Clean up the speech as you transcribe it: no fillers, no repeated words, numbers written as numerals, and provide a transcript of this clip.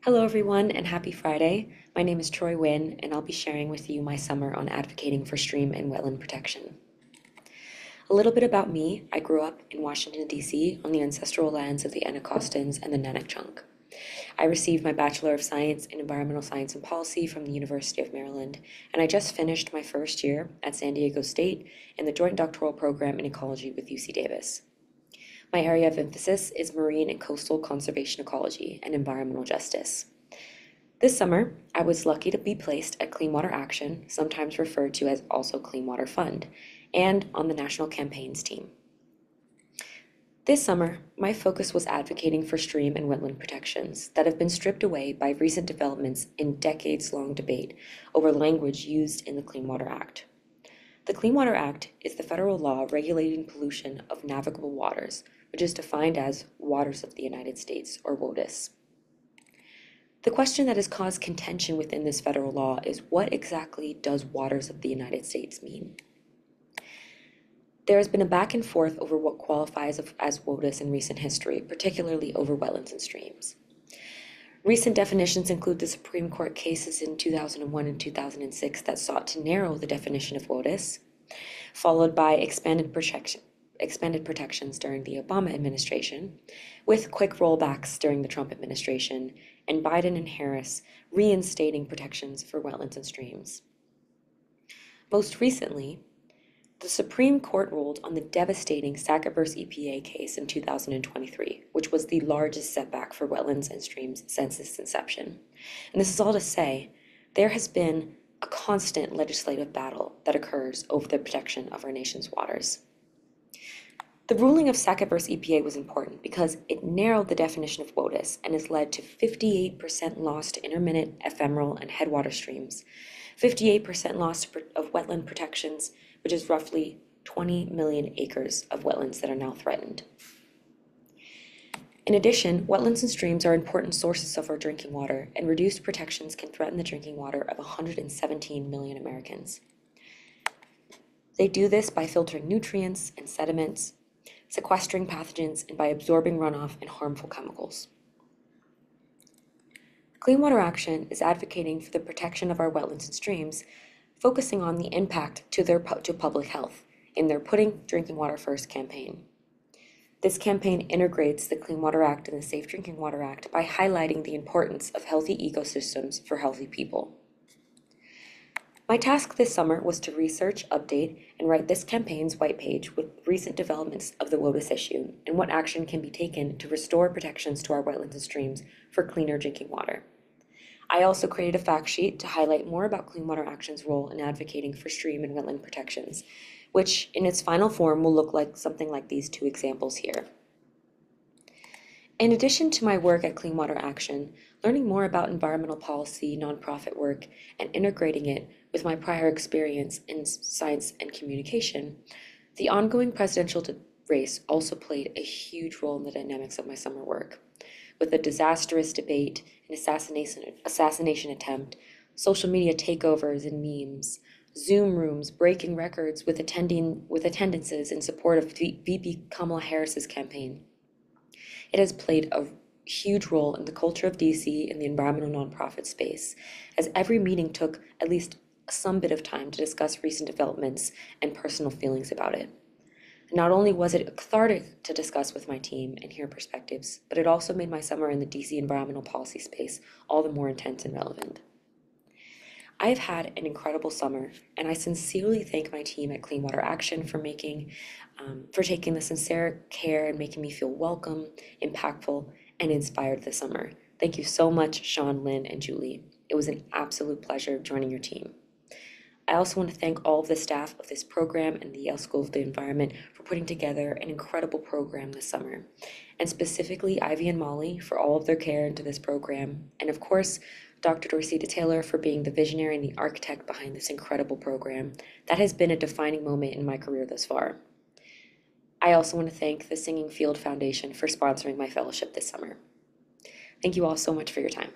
Hello, everyone, and happy Friday. My name is Troy Wynne, and I'll be sharing with you my summer on advocating for stream and wetland protection. A little bit about me. I grew up in Washington, D.C. on the ancestral lands of the Anacostans and the Nanachunk. I received my Bachelor of Science in Environmental Science and Policy from the University of Maryland, and I just finished my first year at San Diego State in the Joint Doctoral Program in Ecology with UC Davis. My area of emphasis is marine and coastal conservation ecology and environmental justice. This summer, I was lucky to be placed at Clean Water Action, sometimes referred to as also Clean Water Fund, and on the national campaigns team. This summer, my focus was advocating for stream and wetland protections that have been stripped away by recent developments in decades-long debate over language used in the Clean Water Act. The Clean Water Act is the federal law regulating pollution of navigable waters, which is defined as waters of the United States, or WOTUS. The question that has caused contention within this federal law is, what exactly does waters of the United States mean? There has been a back and forth over what qualifies as WOTUS in recent history, particularly over wetlands and streams. Recent definitions include the Supreme Court cases in 2001 and 2006 that sought to narrow the definition of WOTUS, followed by expanded protections during the Obama administration, with quick rollbacks during the Trump administration, and Biden and Harris reinstating protections for wetlands and streams. Most recently, the Supreme Court ruled on the devastating Sackett v. EPA case in 2023, which was the largest setback for wetlands and streams since its inception. And this is all to say, there has been a constant legislative battle that occurs over the protection of our nation's waters. The ruling of Sackett v. EPA was important because it narrowed the definition of WOTUS and has led to 58% loss to intermittent, ephemeral, and headwater streams, 58% loss of wetland protections, which is roughly 20 million acres of wetlands that are now threatened. In addition, wetlands and streams are important sources of our drinking water, and reduced protections can threaten the drinking water of 117 million Americans. They do this by filtering nutrients and sediments, sequestering pathogens, and by absorbing runoff and harmful chemicals. Clean Water Action is advocating for the protection of our wetlands and streams, focusing on the impact to public health in their Putting Drinking Water First campaign. This campaign integrates the Clean Water Act and the Safe Drinking Water Act by highlighting the importance of healthy ecosystems for healthy people. My task this summer was to research, update, and write this campaign's white page with recent developments of the WOTUS issue and what action can be taken to restore protections to our wetlands and streams for cleaner drinking water. I also created a fact sheet to highlight more about Clean Water Action's role in advocating for stream and wetland protections, which in its final form will look like something like these two examples here. In addition to my work at Clean Water Action, learning more about environmental policy, nonprofit work, and integrating it with my prior experience in science and communication, the ongoing presidential race also played a huge role in the dynamics of my summer work. With a disastrous debate, an assassination attempt, social media takeovers and memes, Zoom rooms breaking records with attendances in support of VP Kamala Harris's campaign. It has played a huge role in the culture of DC and the environmental nonprofit space, as every meeting took at least some bit of time to discuss recent developments and personal feelings about it. Not only was it cathartic to discuss with my team and hear perspectives, but it also made my summer in the DC environmental policy space all the more intense and relevant. I have had an incredible summer, and I sincerely thank my team at Clean Water Action for taking the sincere care and making me feel welcome, impactful, and inspired this summer. Thank you so much, Sean, Lynn, and Julie. It was an absolute pleasure joining your team. I also want to thank all of the staff of this program and the Yale School of the Environment for putting together an incredible program this summer, and specifically Ivy and Molly for all of their care into this program, and of course, Dr. Dorsita Taylor for being the visionary and the architect behind this incredible program that has been a defining moment in my career thus far. I also want to thank the Singing Field Foundation for sponsoring my fellowship this summer. Thank you all so much for your time.